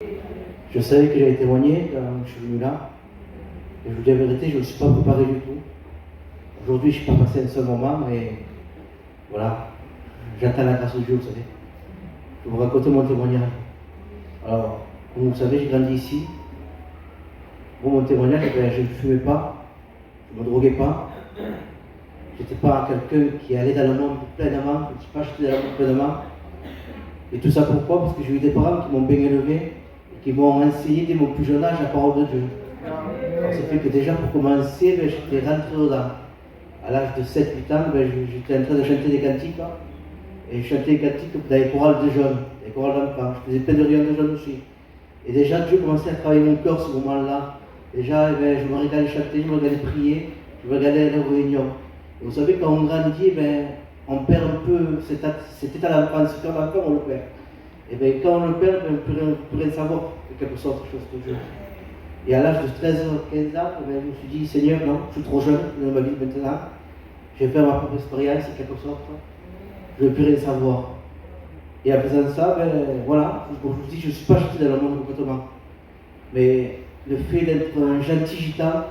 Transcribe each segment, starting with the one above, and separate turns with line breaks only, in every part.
Je savais que j'allais témoigner quand je suis venu là. Et je vous dis la vérité, je ne me suis pas préparé du tout. Aujourd'hui, je ne suis pas passé un seul moment, mais voilà, j'attends la grâce de Dieu, vous savez. Je vais vous raconter mon témoignage. Alors, comme vous savez, j'ai grandi ici. Pour mon témoignage, je ne fumais pas, je ne me droguais pas. Je n'étais pas quelqu'un qui allait dans le monde pleinement, je ne suis pas acheté dans le monde pleinement. Et tout ça pourquoi? Parce que j'ai eu des parents qui m'ont bien élevé et qui m'ont enseigné dès mon plus jeune âge la parole de Dieu. Alors, ça fait que déjà pour commencer, j'étais rentré dedans. À l'âge de 7-8 ans, j'étais en train de chanter des cantiques. Et je chantais des cantiques dans les chorales de jeunes, des chorales d'enfants. Je faisais plein de réunions de jeunes aussi. Et déjà, Dieu commençait à travailler mon cœur ce moment-là. Déjà, je me regardais chanter, je me regardais prier, je me regardais aller aux réunions. Et vous savez, quand on grandit, on perd un peu cet état d'enfance. Quand on l'enfant, on le perd. Et bien, quand on le perd, on ne peut rien savoir, de quelque sorte, chose de Dieu. Et à l'âge de 13 ans, 15 ans, je me suis dit, Seigneur, non, je suis trop jeune dans ma vie maintenant. Je vais faire ma propre expérience, en quelque sorte. Je ne veux plus rien savoir. Et en faisant ça, voilà, comme je vous dis, je ne suis pas jeté dans le monde complètement. Mais le fait d'être un gentil gitan,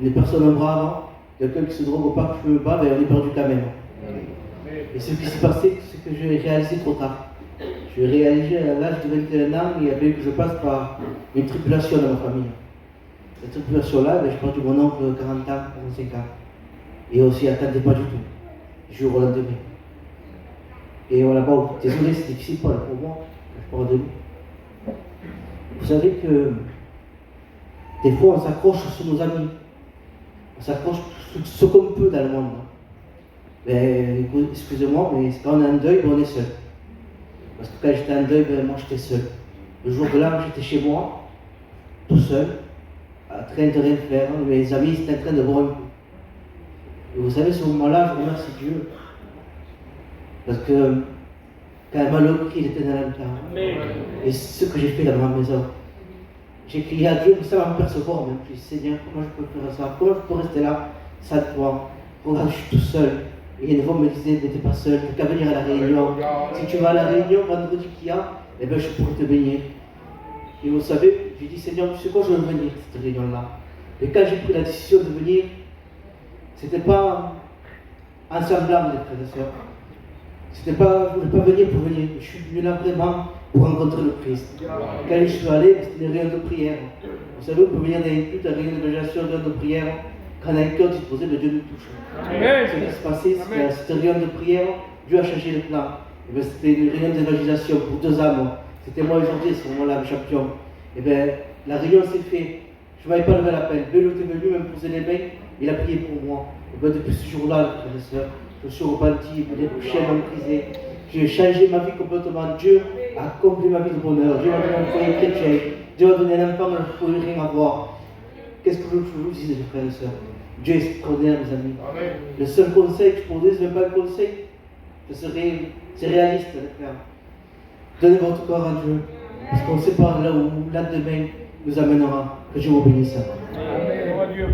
une personne brave, quelqu'un qui se drogue pas, qui ne fume pas, on est perdu quand même. Et ce qui s'est passé, c'est que j'ai réalisé trop tard. J'ai réalisé à l'âge de 21 ans, il y avait que je passe par une tribulation dans ma famille. Cette tribulation-là, j'ai perdu mon oncle 40 ans, 45 ans. Et aussi, il n'attendait pas du tout. Du jour au lendemain. Et voilà, bon, désolé, c'est difficile pour moi, je parle de lui. Vous savez que des fois, on s'accroche sur nos amis. On s'accroche sur ce qu'on peut dans le monde. Mais, excusez-moi, mais quand on est en deuil, on est seul. Parce que quand j'étais en deuil, moi j'étais seul. Le jour de l'âme, j'étais chez moi, tout seul, en train de rien faire. Mes amis étaient en train de boire un coup. Et vous savez, ce moment-là, je remercie Dieu. Parce que quand il m'a levé, il était dans l'altar. Et c'est ce que j'ai fait dans ma maison. J'ai crié à Dieu sans m'apercevoir même. J'ai dit, Seigneur, comment je peux faire ça? Comment je peux rester là sans toi? Regarde, je suis tout seul. Et une fois, on me disait, mais t'es pas seul, t'as qu'à venir à la réunion. Si tu vas à la réunion, vendredi qu'il y a, eh bien, je pourrais te bénir. Et vous savez, j'ai dit, Seigneur, tu sais quoi, je veux venir à cette réunion-là. Et quand j'ai pris la décision de venir, c'était pas en semblant, les frères et sœurs. C'était pas, je ne voulais pas venir pour venir. Je suis venu là vraiment pour rencontrer le Christ. Quand je suis allé, c'était une réunion de prière. Vous savez, on peut venir dans une culte, une réunion d'évangélisation, une réunion de prière. Quand on a un cœur disposé, le Dieu nous touche. Ce qui se passait, c'est que cette réunion de prière, Dieu a changé le plan. C'était une réunion d'évangélisation pour 2 âmes. C'était moi aujourd'hui, à ce moment-là, le champion. Et bien, la réunion s'est faite. Je ne m'avais pas levé l'appel. Bélo était venu, me poser les mains, il a prié pour moi. Et bien, depuis ce jour-là, frères et sœurs, je me suis repenti, les chiens m'ont brisé. J'ai changé ma vie complètement. Dieu a accompli ma vie de bonheur. Dieu m'a donné un foyer chrétien. Dieu m'a donné un enfant, mais je ne pouvais rien avoir. Qu'est-ce que je vous dis, les frères et sœurs? Dieu est extraordinaire, mes amis. Amen. Le seul conseil que je pourrais donner, ce n'est pas un conseil. C'est réaliste, les frères. Donnez votre corps à Dieu. Parce qu'on ne sait pas là où l'endemain nous amènera. Que Dieu vous bénisse.
Amen.